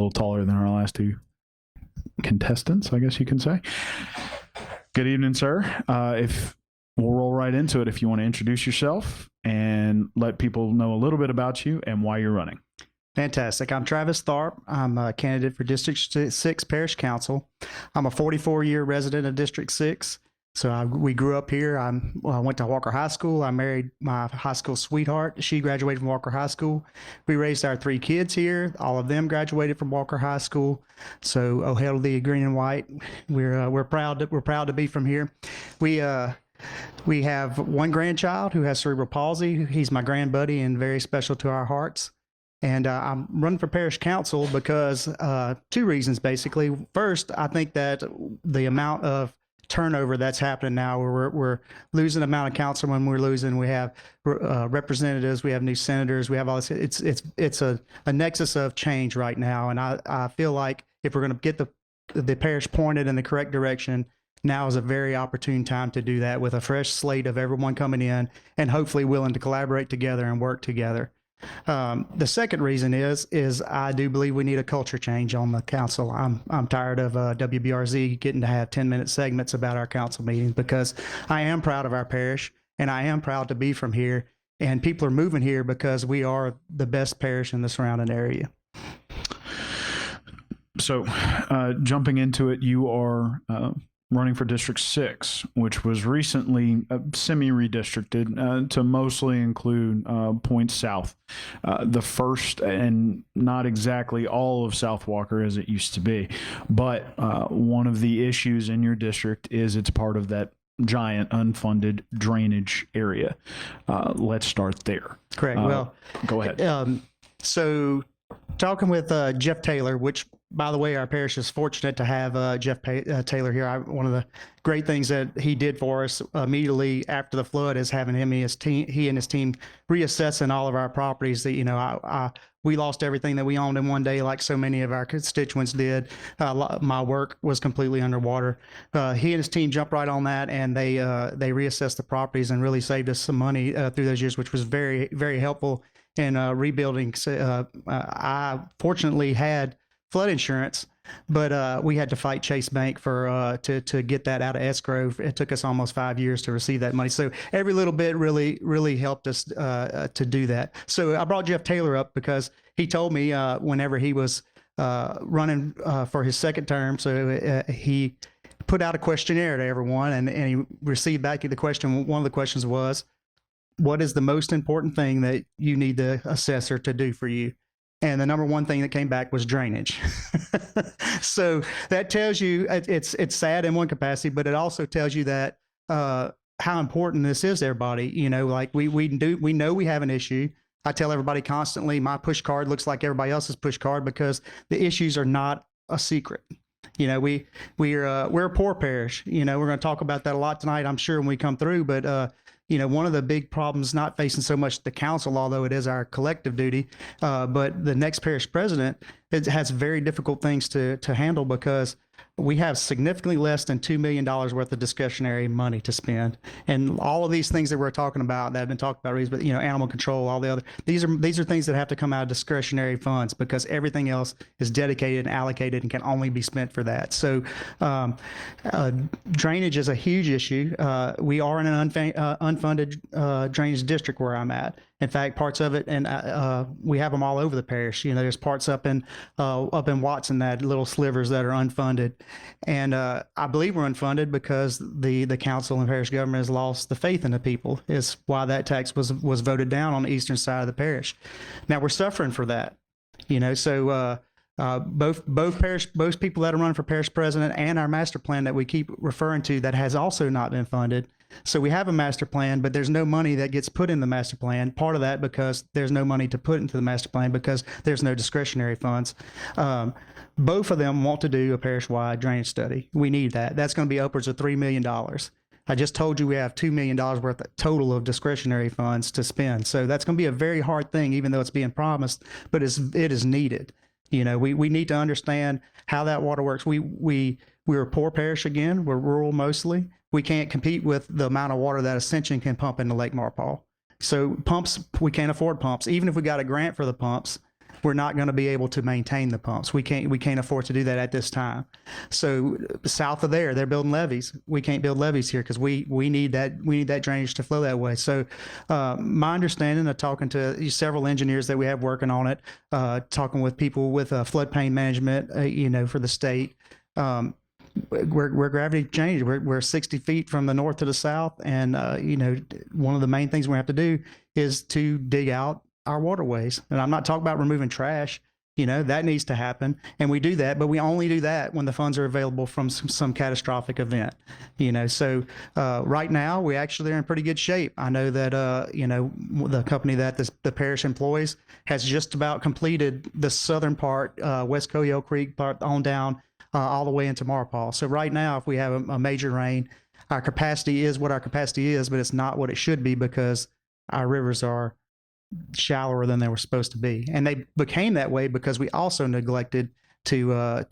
little taller than our last two contestants, I guess you can say. Good evening, sir. If we'll roll right into it, if you want to introduce yourself and let people know a little bit about you and why you're running. Fantastic. I'm Travis Tharp. I'm a candidate for District 6 Parish Council. I'm a 44-year resident of District 6. So we grew up here. I went to Walker High School. I married my high school sweetheart. She graduated from Walker High School. We raised our 3 kids here. All of them graduated from Walker High School. So, oh hell to the green and white. We're proud to be from here. We have one grandchild who has cerebral palsy. He's my grandbuddy and very special to our hearts. And I'm running for parish council because 2 reasons, basically. First, I think that the amount of turnover that's happening now, where we're losing the amount of councilmen we're losing. We have representatives, we have new senators, we have all this. It's a nexus of change right now. And I feel like if we're going to get the parish pointed in the correct direction, now is a very opportune time to do that with a fresh slate of everyone coming in and hopefully willing to collaborate together and work together. The second reason is I do believe we need a culture change on the council. I'm tired of WBRZ getting to have 10-minute segments about our council meetings, because I am proud of our parish and I am proud to be from here, and people are moving here because we are the best parish in the surrounding area. So jumping into it, you are running for District 6, which was recently semi-redistricted to mostly include points south. The first, and not exactly all of South Walker as it used to be, but one of the issues in your district is it's part of that giant unfunded drainage area. Let's start there. Correct. Well, go ahead. So talking with Jeff Taylor, which, by the way, our parish is fortunate to have Jeff Taylor here. One of the great things that he did for us immediately after the flood is having he and his team reassessing all of our properties. That we lost everything that we owned in one day, like so many of our constituents did. My work was completely underwater. He and his team jumped right on that, and they reassessed the properties and really saved us some money through those years, which was very, very helpful in rebuilding. I fortunately had flood insurance, but we had to fight Chase Bank to get that out of escrow. It took us almost 5 years to receive that money. So every little bit really helped us to do that. So I brought Jeff Taylor up because he told me whenever he was running for his second term, so he put out a questionnaire to everyone, and he received back the question. One of the questions was, what is the most important thing that you need the assessor to do for you? And the number one thing that came back was drainage. So that tells you, it's sad in one capacity, but it also tells you that how important this is to everybody. Like we know we have an issue. I tell everybody constantly, my push card looks like everybody else's push card because the issues are not a secret. We're a poor parish. We're going to talk about that a lot tonight, I'm sure, when we come through. But one of the big problems not facing so much the council, although it is our collective duty, but the next parish president, it has very difficult things to handle, because we have significantly less than $2 million worth of discretionary money to spend. And all of these things that we're talking about that have been talked about, but animal control, all the other, these are things that have to come out of discretionary funds, because everything else is dedicated and allocated and can only be spent for that. So drainage is a huge issue. We are in an unfunded drainage district where I'm at. In fact, parts of it, and we have them all over the parish. There's parts up in Watson, that little slivers that are unfunded, and I believe we're unfunded because the council and parish government has lost the faith in the people. Is why that tax was voted down on the eastern side of the parish. Now we're suffering for that. So both people that are running for parish president and our master plan that we keep referring to that has also not been funded. So we have a master plan, but there's no money that gets put in the master plan. Part of that because there's no money to put into the master plan because there's no discretionary funds. Both of them want to do a parish-wide drainage study. We need that. That's going to be upwards of $3 million. I just told you we have $2 million worth of total of discretionary funds to spend. So that's going to be a very hard thing, even though it's being promised, but it is needed. We need to understand how that water works. We're a poor parish again. We're rural mostly. We can't compete with the amount of water that Ascension can pump into Lake Marpole. So pumps, we can't afford pumps. Even if we got a grant for the pumps, we're not going to be able to maintain the pumps. We can't afford to do that at this time. So south of there, they're building levees. We can't build levees here because we need that drainage to flow that way. So my understanding of talking to several engineers that we have working on it, talking with people with floodplain management, for the state. We're gravity changed. We're 60 feet from the north to the south, and one of the main things we have to do is to dig out our waterways. And I'm not talking about removing trash. That needs to happen, and we do that, but we only do that when the funds are available from some catastrophic event. So right now we actually are in pretty good shape. I know that the company that the parish employs has just about completed the southern part, West Coyote Creek part on down. All the way into Marpaw. So right now, if we have a major rain, our capacity is what our capacity is, but it's not what it should be because our rivers are shallower than they were supposed to be. And they became that way because we also neglected to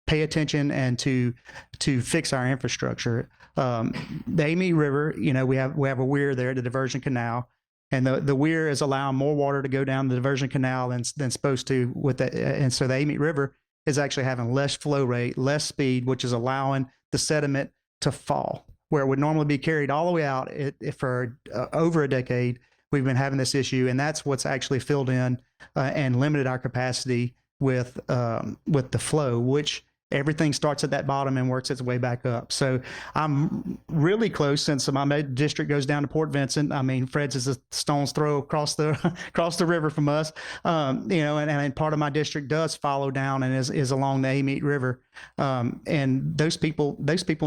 pay attention and to fix our infrastructure. The Amy River, we have a weir there, the diversion canal. And the weir is allowing more water to go down the diversion canal than supposed to with that. And so the Amy River is actually having less flow rate, less speed, which is allowing the sediment to fall. Where it would normally be carried all the way out for over a decade, we've been having this issue, and that's what's actually filled in and limited our capacity with the flow, which everything starts at that bottom and works its way back up. So I'm really close since my district goes down to Port Vincent. I mean, Fred's is a stone's throw across the river from us, and part of my district does follow down and is along the Amite River. And those people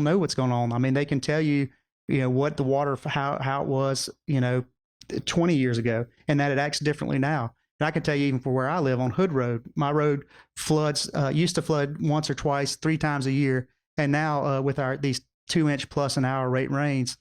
know what's going on. I mean, they can tell you, what the water, how it was, 20 years ago, and that it acts differently now. And I can tell you, even for where I live on Hood Road, my road floods, used to flood once or twice, 3 times a year. And now with these 2-inch plus an hour rate rains,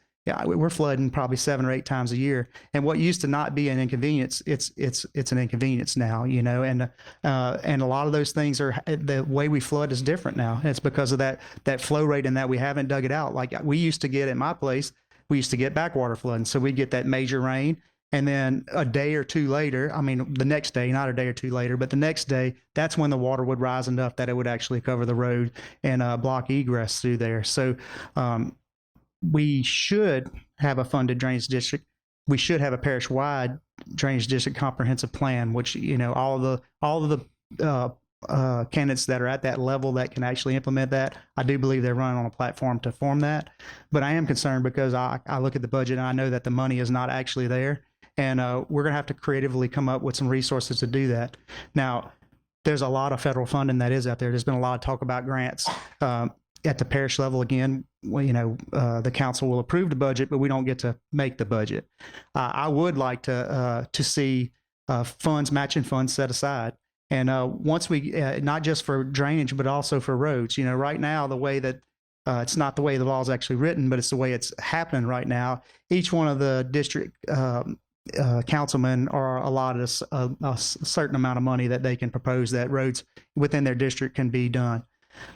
we're flooding probably 7 or 8 times a year. And what used to not be an inconvenience, it's an inconvenience now, and a lot of those things the way we flood is different now. And it's because of that flow rate and that we haven't dug it out. Like we used to get at my place, we used to get backwater flooding. So we'd get that major rain. And then a day or two later, the next day, not a day or two later, but the next day, that's when the water would rise enough that it would actually cover the road and block egress through there. So we should have a funded drainage district. We should have a parish-wide drainage district comprehensive plan, which, all of the candidates that are at that level that can actually implement that, I do believe they're running on a platform to form that. But I am concerned because I look at the budget and I know that the money is not actually there. And we're going to have to creatively come up with some resources to do that. Now, there's a lot of federal funding that is out there. There's been a lot of talk about grants at the parish level. Again, the council will approve the budget, but we don't get to make the budget. I would like to see matching funds set aside. And once we, not just for drainage, but also for roads, right now, the way that it's not the way the law is actually written, but it's the way it's happening right now. Each one of the district councilmen are allotted a certain amount of money that they can propose that roads within their district can be done.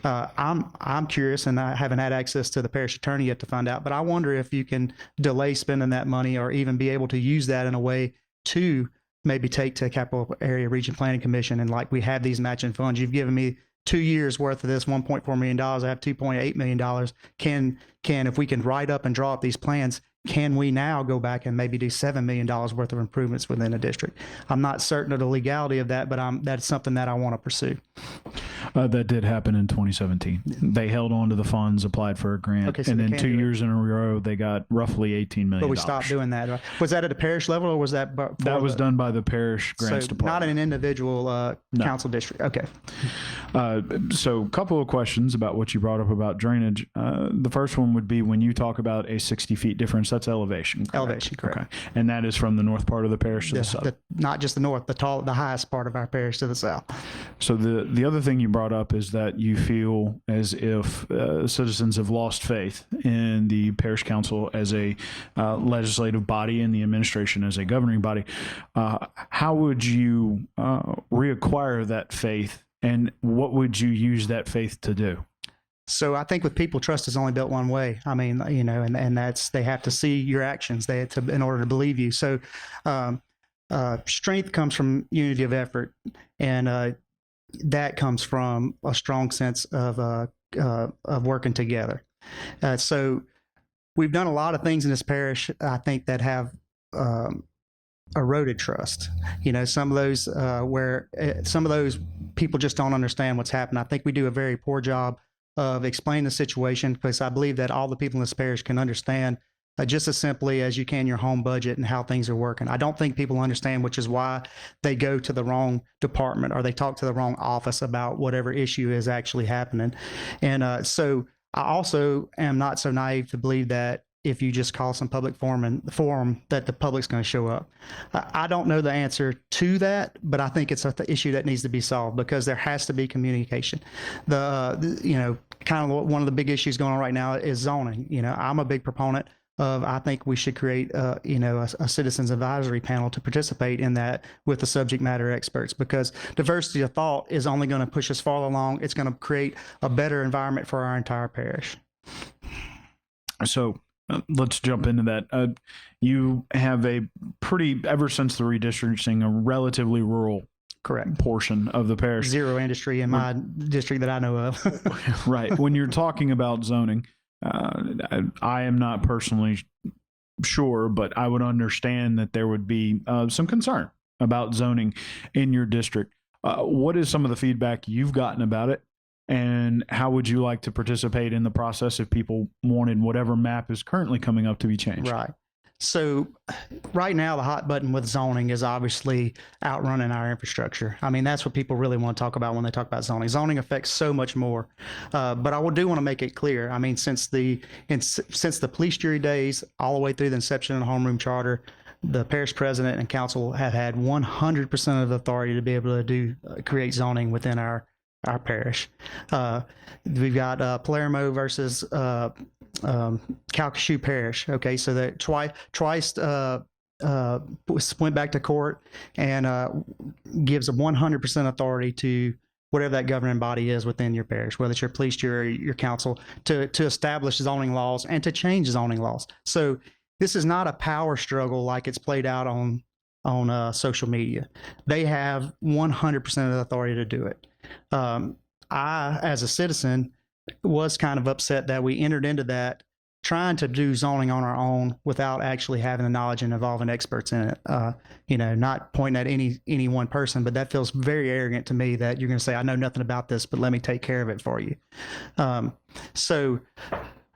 I'm curious, and I haven't had access to the parish attorney yet to find out, but I wonder if you can delay spending that money or even be able to use that in a way to maybe take to Capital Area Region Planning Commission and we have these matching funds. You've given me 2 years worth of this $1.4 million. I have $2.8 million. If we can write up and draw up these plans, can we now go back and maybe do $7 million worth of improvements within a district? I'm not certain of the legality of that, but that's something that I want to pursue. That did happen in 2017. They held on to the funds, applied for a grant, so and then 2 years in a row, they got roughly $18 million. But we stopped doing that. Right? Was that at the parish level, or was that? That was done by the parish grants department. Not an individual council district. Okay. So a couple of questions about what you brought up about drainage. The first one would be when you talk about a 60 feet difference, that's elevation. Correct? Elevation, correct. Okay. And that is from the north part of the parish to the south? Not just the north, the highest part of our parish to the south. So the other thing you brought up is that you feel as if citizens have lost faith in the parish council as a legislative body and the administration as a governing body. How would you reacquire that faith, and what would you use that faith to do? So I think with people, trust is only built one way. And that's, they have to see your actions in order to believe you. So strength comes from unity of effort, and that comes from a strong sense of working together. So we've done a lot of things in this parish, I think, that have eroded trust. Some of those where some of those people just don't understand what's happened. I think we do a very poor job of explaining the situation, because I believe that all the people in this parish can understand just as simply as you can your home budget and how things are working. I don't think people understand, which is why they go to the wrong department or they talk to the wrong office about whatever issue is actually happening. And so I also am not so naive to believe that if you just call some public forum that the public's going to show up. I don't know the answer to that, but I think it's an issue that needs to be solved, because there has to be communication. Kind of one of the big issues going on right now is zoning. I'm a big proponent of, I think we should create a citizens advisory panel to participate in that with the subject matter experts, because diversity of thought is only going to push us farther along. It's going to create a better environment for our entire parish. So let's jump into that. You have ever since the redistricting, a relatively rural correct portion of the parish. Zero industry in my district that I know of. Right. When you're talking about zoning, I am not personally sure, but I would understand that there would be some concern about zoning in your district. What is some of the feedback you've gotten about it? And how would you like to participate in the process if people wanted whatever map is currently coming up to be changed? Right. So right now, the hot button with zoning is obviously outrunning our infrastructure. I mean, that's what people really want to talk about when they talk about zoning. Zoning affects so much more. But I do want to make it clear. I mean, since the police jury days, all the way through the inception of the homeroom charter, the parish president and council have had 100% of the authority to be able to create zoning within our parish. We've got Palermo versus Calcasieu Parish. Okay, so that twice went back to court and gives a 100% authority to whatever that governing body is within your parish, whether it's your police jury, your council, to establish zoning laws and to change zoning laws. So this is not a power struggle like it's played out on social media. They have 100% of the authority to do it. I, as a citizen, was kind of upset that we entered into that trying to do zoning on our own without actually having the knowledge and involving experts in it. Not pointing at any one person, but that feels very arrogant to me that you're going to say, I know nothing about this, but let me take care of it for you. So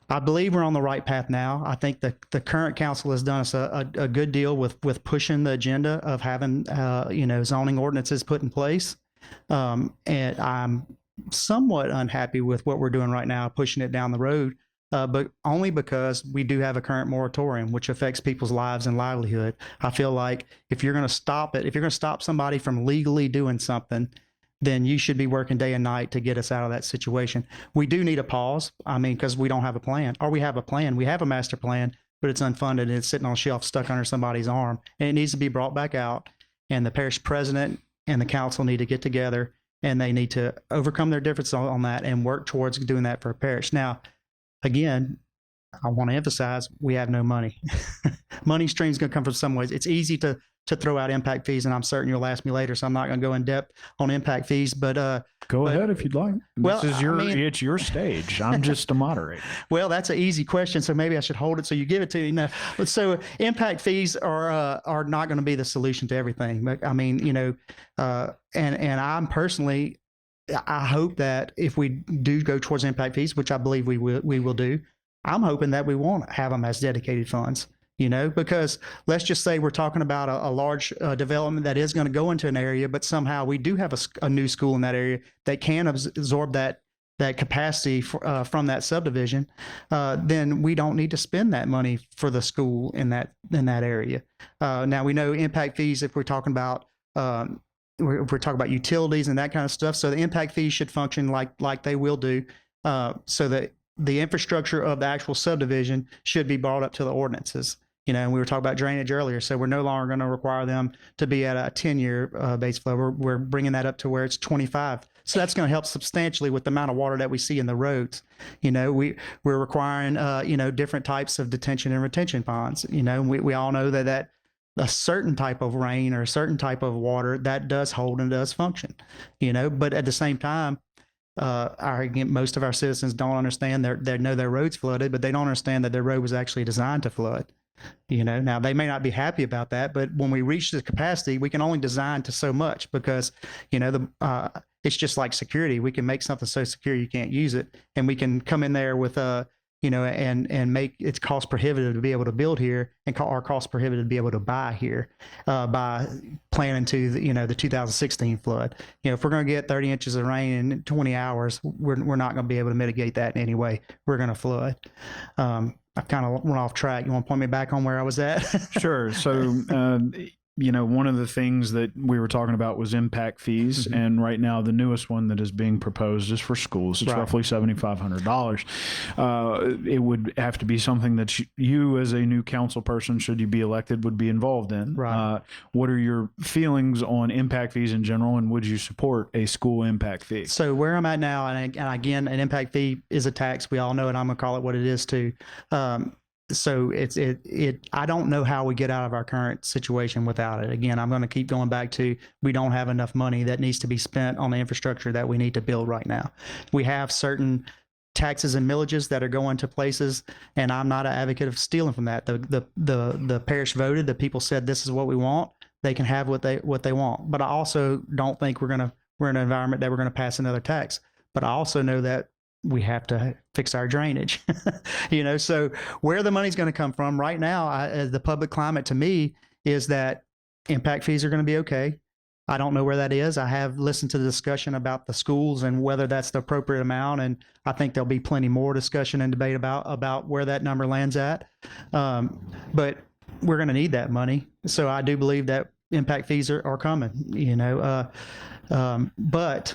I believe we're on the right path now. I think the current council has done us a good deal with pushing the agenda of having, zoning ordinances put in place. And I'm somewhat unhappy with what we're doing right now, pushing it down the road, but only because we do have a current moratorium, which affects people's lives and livelihood. I feel like if you're going to stop it, if you're going to stop somebody from legally doing something, then you should be working day and night to get us out of that situation. We do need a pause. I mean, because we don't have a plan, or we have a plan. We have a master plan, but it's unfunded and it's sitting on a shelf stuck under somebody's arm, and it needs to be brought back out. And the parish president and the council need to get together, and they need to overcome their differences on that and work towards doing that for a parish. Now, again, I want to emphasize we have no money. Money stream's going to come from some ways. It's easy to throw out impact fees, and I'm certain you'll ask me later, so I'm not going to go in depth on impact fees. But go ahead if you'd like. Well, it's your stage. I'm just a moderator. Well, that's an easy question, so maybe I should hold it so you give it to me. No, but so impact fees are not going to be the solution to everything. But I mean, and I'm personally, I hope that if we do go towards impact fees, which I believe we will do, I'm hoping that we won't have them as dedicated funds. Because let's just say we're talking about a large development that is going to go into an area, but somehow we do have a new school in that area that can absorb that capacity from that subdivision, then we don't need to spend that money for the school in that area. Now we know impact fees, if we're talking about utilities and that kind of stuff. So the impact fees should function like they will do, so that the infrastructure of the actual subdivision should be brought up to the ordinances. And we were talking about drainage earlier, so we're no longer going to require them to be at a 10-year base flow. We're bringing that up to where it's 25. So that's going to help substantially with the amount of water that we see in the roads. We're requiring different types of detention and retention ponds. We all know that a certain type of rain or a certain type of water that does hold and does function, but at the same time, most of our citizens don't understand they know their roads flooded, but they don't understand that their road was actually designed to flood. Now they may not be happy about that, but when we reach the capacity, we can only design to so much because, it's just like security. We can make something so secure you can't use it, and we can come in there with and make it's cost prohibitive to be able to build here, and our cost prohibitive to be able to buy here by planning to the 2016 flood. If we're going to get 30 inches of rain in 20 hours, we're not going to be able to mitigate that in any way. We're going to flood. I kind of went off track. You want to point me back on where I was at? Sure. So, one of the things that we were talking about was impact fees. Mm-hmm. And right now, the newest one that is being proposed is for schools. It's roughly $7,500. It would have to be something that you as a new council person, should you be elected, would be involved in. Right. What are your feelings on impact fees in general, and would you support a school impact fee? So where I'm at now, and again, an impact fee is a tax. We all know it. I'm going to call it what it is too. So I don't know how we get out of our current situation without it. Again, I'm going to keep going back to, we don't have enough money that needs to be spent on the infrastructure that we need to build right now. We have certain taxes and millages that are going to places, and I'm not an advocate of stealing from that. The parish voted, the people said this is what we want. They can have what they want. But I also don't think we're in an environment that we're going to pass another tax. But I also know that we have to fix our drainage, so where the money's going to come from right now, the public climate to me is that impact fees are going to be okay. I don't know where that is. I have listened to the discussion about the schools and whether that's the appropriate amount. And I think there'll be plenty more discussion and debate about where that number lands at. But we're going to need that money. So I do believe that impact fees are coming, but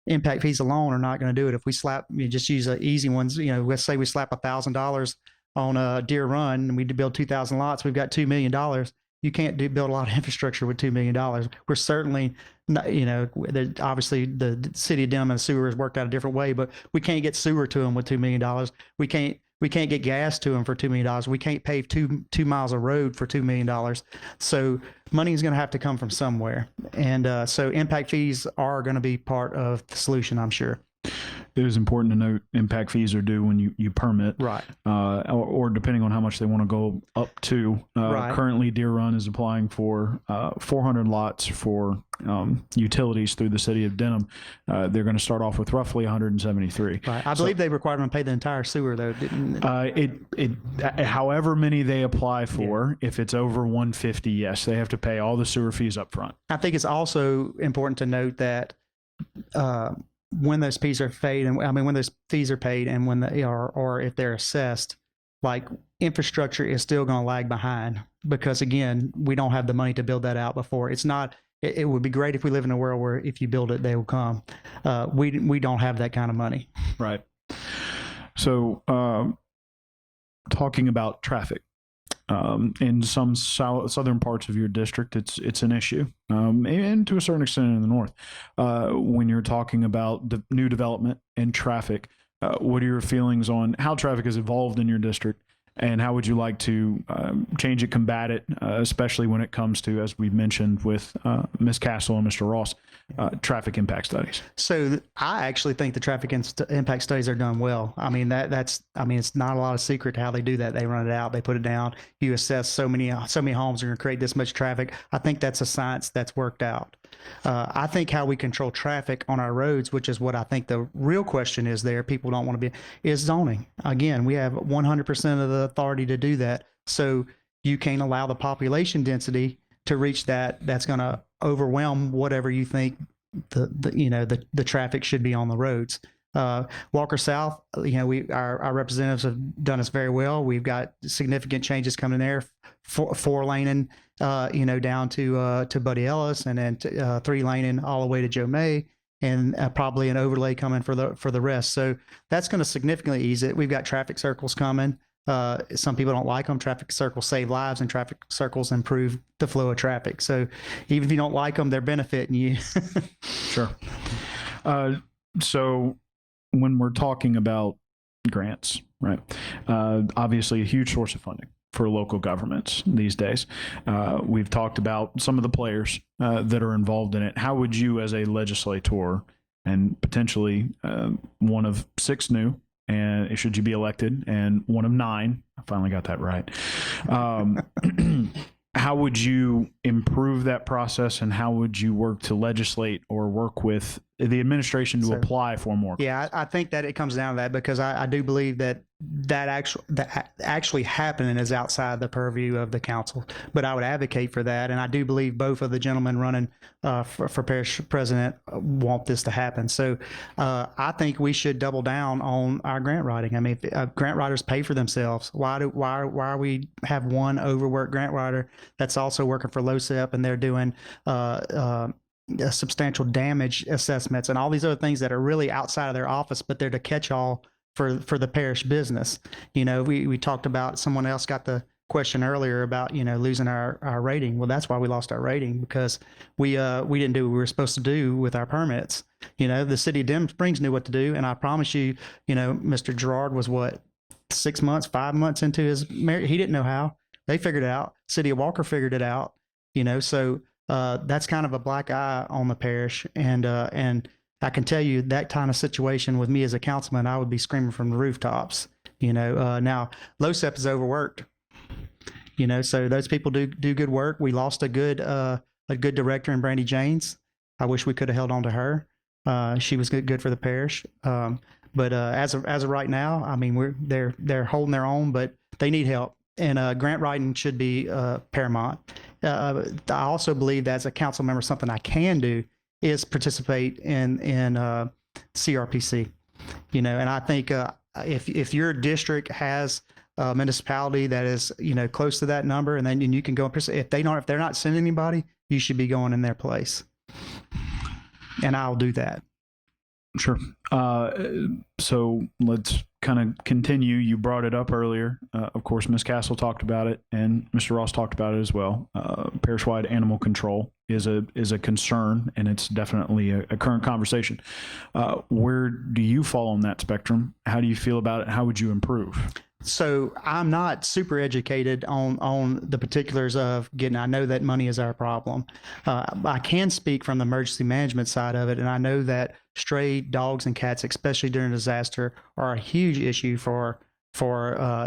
impact fees alone are not going to do it. If we just use easy ones, let's say we slap $1,000 on a Deer Run and we build 2,000 lots, we've got $2 million. You can't build a lot of infrastructure with $2 million. We're certainly not, obviously the city of Denham and sewer has worked out a different way, but we can't get sewer to them with $2 million. We can't get gas to them for $2 million. We can't pave two miles of road for $2 million. So money is going to have to come from somewhere. And so impact fees are going to be part of the solution, I'm sure. It is important to note impact fees are due when you permit, right? Or depending on how much they want to go up to. Right. Currently, Deer Run is applying for 400 lots for utilities through the city of Denham. They're going to start off with roughly 173. Right. I believe they required them to pay the entire sewer, though. However many they apply for, if it's over 150, yes, they have to pay all the sewer fees up front. I think it's also important to note that when those fees are paid, when those fees are paid, and when they are, or if they're assessed, like infrastructure is still going to lag behind because again, we don't have the money to build that out before. It's not. It would be great if we live in a world where if you build it, they will come. We don't have that kind of money. Right. So, talking about traffic. In some southern parts of your district, it's an issue, and to a certain extent in the north. When you're talking about the new development and traffic, what are your feelings on how traffic has evolved in your district, and how would you like to change it, combat it, especially when it comes to, as we mentioned with Ms. Castle and Mr. Ross, traffic impact studies? So I actually think the traffic impact studies are done well. It's not a lot of secret to how they do that. They run it out, they put it down. You assess so many homes are going to create this much traffic. I think that's a science that's worked out. I think how we control traffic on our roads, which is what I think the real question is there, people don't want to be, is zoning. Again, we have 100% of the authority to do that. So you can't allow the population density to reach that. That's going to overwhelm whatever you think the traffic should be on the roads. Walker South, our representatives have done us very well. We've got significant changes coming there, four laning, down to Buddy Ellis, and then 3 laning all the way to Joe May, and probably an overlay coming for the rest. So that's going to significantly ease it. We've got traffic circles coming. Some people don't like them. Traffic circles save lives, and traffic circles improve the flow of traffic. So even if you don't like them, they're benefiting you. Sure. So when we're talking about grants, right? Obviously a huge source of funding. for local governments these days. We've talked about some of the players that are involved in it. How would you, as a legislator and potentially one of 6 new, and should you be elected, and one of 9, I finally got that right, how would you improve that process, and how would you work to legislate or work with the administration to apply for more? Yeah, I think that it comes down to that, because I do believe that actually happening is outside the purview of the council. But I would advocate for that, and I do believe both of the gentlemen running for parish president want this to happen. So I think we should double down on our grant writing. I mean, if, grant writers pay for themselves. Why are we have one overworked grant writer that's also working for LOCEP, and they're doing substantial damage assessments and all these other things that are really outside of their office, but they're to catch all for the parish business. You know, we talked about, someone else got the question earlier about, you know, losing our rating. Well, that's why we lost our rating, because we didn't do what we were supposed to do with our permits. You know, the city of Denham Springs knew what to do, and I promise you, you know, Mr. Gerard was 5 months into his marriage. He didn't know how. They figured it out. City of Walker figured it out. You know, so that's kind of a black eye on the parish, and I can tell you that kind of situation with me as a councilman, I would be screaming from the rooftops. You know, now LOCEP is overworked. You know, so those people do good work. We lost a good director in Brandy Janes. I wish we could have held on to her. She was good for the parish. But as of right now, I mean, they're holding their own, but they need help. And grant writing should be paramount. I also believe that as a council member, something I can do is participate in CRPC. You know, and I think if your district has a municipality that is, you know, close to that number, and then you can go and if they're not sending anybody, you should be going in their place. And I'll do that. Sure. So let's kind of continue. You brought it up earlier. Of course, Ms. Castle talked about it, and Mr. Ross talked about it as well. Parish-wide animal control is a concern, and it's definitely a current conversation. Where do you fall on that spectrum? How do you feel about it? How would you improve? So I'm not super educated on the particulars of getting. I know that money is our problem. I can speak from the emergency management side of it, and I know that stray dogs and cats, especially during disaster, are a huge issue for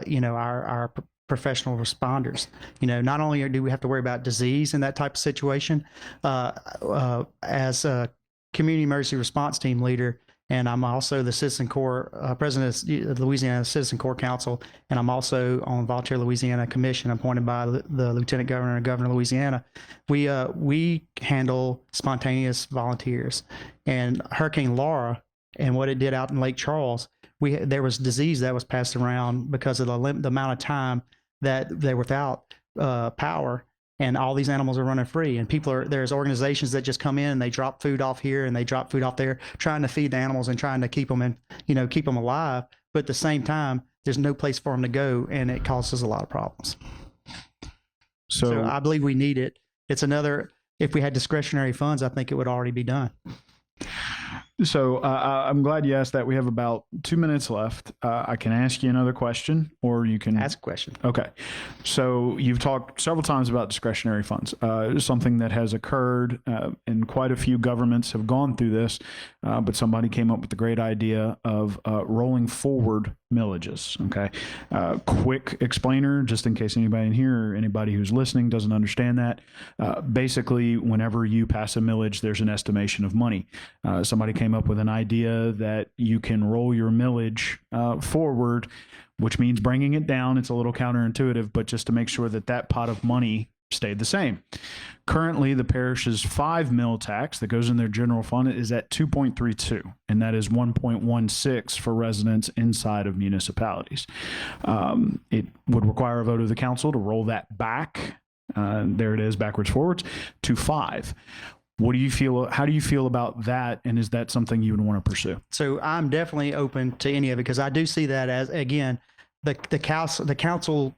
you know, our professional responders. You know, not only do we have to worry about disease in that type of situation, as a community emergency response team leader. And I'm also the Citizen Corps president of the Louisiana Citizen Corps Council, and I'm also on Volunteer Louisiana Commission appointed by the Lieutenant Governor and Governor of Louisiana. We handle spontaneous volunteers, and Hurricane Laura and what it did out in Lake Charles, there was disease that was passed around because of the amount of time that they were without power. And all these animals are running free, and there's organizations that just come in and they drop food off here and they drop food off there, trying to feed the animals and trying to keep them keep them alive. But at the same time, there's no place for them to go, and it causes a lot of problems. So I believe we need it. It's another, if we had discretionary funds, I think it would already be done. So I'm glad you asked that. We have about 2 minutes left. I can ask you another question, or you can ask a question. Okay. So you've talked several times about discretionary funds, something that has occurred, and quite a few governments have gone through this, but somebody came up with the great idea of rolling forward millages. Okay. Quick explainer, just in case anybody in here or anybody who's listening doesn't understand that. Basically, whenever you pass a millage, there's an estimation of money. Somebody came up with an idea that you can roll your millage forward, which means bringing it down. It's a little counterintuitive, but just to make sure that that pot of money stayed the same. Currently, the parish's 5 mill tax that goes in their general fund is at 2.32, and that is 1.16 for residents inside of municipalities. It would require a vote of the council to roll that back. There it is, backwards, forwards, to 5. What do you feel? How do you feel about that? And is that something you would want to pursue? So I'm definitely open to any of it, because I do see that as, again, the council,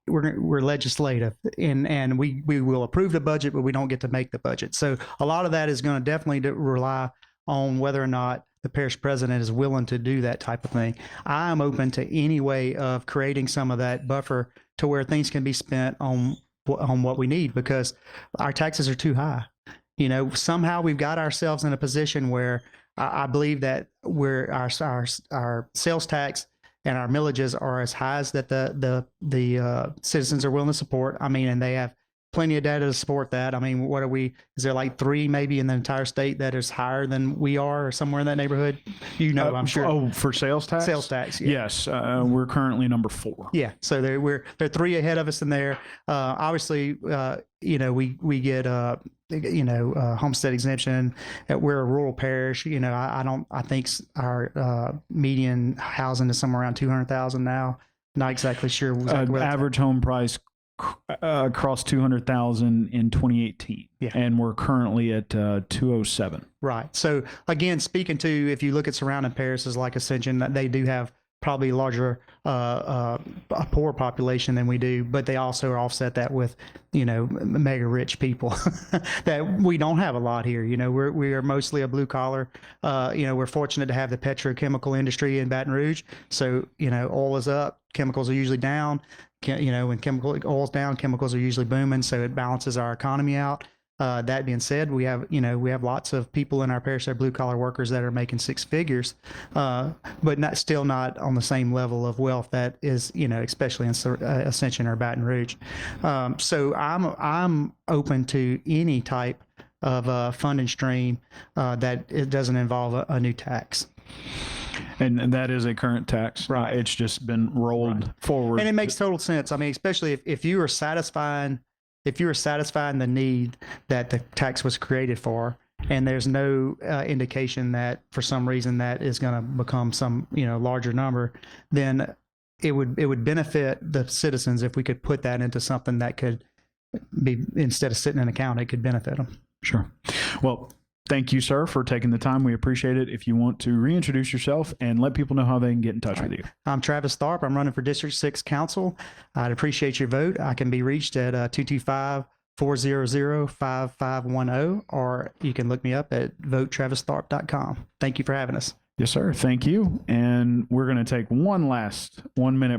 we're legislative, and we will approve the budget, but we don't get to make the budget. So a lot of that is going to definitely rely on whether or not the parish president is willing to do that type of thing. I am open to any way of creating some of that buffer to where things can be spent on what we need, because our taxes are too high. You know, somehow we've got ourselves in a position where I believe that our sales tax and our millages are as high as that the citizens are willing to support. I mean, and they have plenty of data to support that. I mean, what are we? Is there like 3 maybe in the entire state that is higher than we are, or somewhere in that neighborhood? You know, I'm sure. Oh, for sales tax? Sales tax. Yeah. Yes, we're currently number 4. Yeah, so they're 3 ahead of us in there. Obviously, you know, we get homestead exemption. We're a rural parish. You know, I think our median housing is somewhere around 200,000 now. Not exactly sure. Exactly average home price crossed 200,000 in 2018, yeah, and we're currently at 207. Right. So again, speaking to, if you look at surrounding parishes like Ascension, they do have probably larger a poor population than we do, but they also offset that with, you know, mega rich people that we don't have a lot here. You know, we are mostly a blue collar. You know, we're fortunate to have the petrochemical industry in Baton Rouge. So, you know, oil is up, chemicals are usually down. You know, when oil's down, chemicals are usually booming, so it balances our economy out. That being said, we have lots of people in our parish that are blue collar workers that are making 6 figures, but still not on the same level of wealth that is, you know, especially in Ascension or Baton Rouge. So I'm open to any type of funding stream that it doesn't involve a new tax. And that is a current tax. Right. It's just been rolled forward. And it makes total sense. I mean, especially if you are satisfying the need that the tax was created for, and there's no indication that for some reason that is going to become some, you know, larger number, then it would benefit the citizens if we could put that into something that could be, instead of sitting in an account, it could benefit them. Sure. Well, thank you, sir, for taking the time. We appreciate it. If you want to reintroduce yourself and let people know how they can get in touch with you. I'm Travis Tharp. I'm running for District 6 Council. I'd appreciate your vote. I can be reached at 225-400-5510, or you can look me up at votetravistharp.com. Thank you for having us. Yes, sir. Thank you. And we're going to take one minute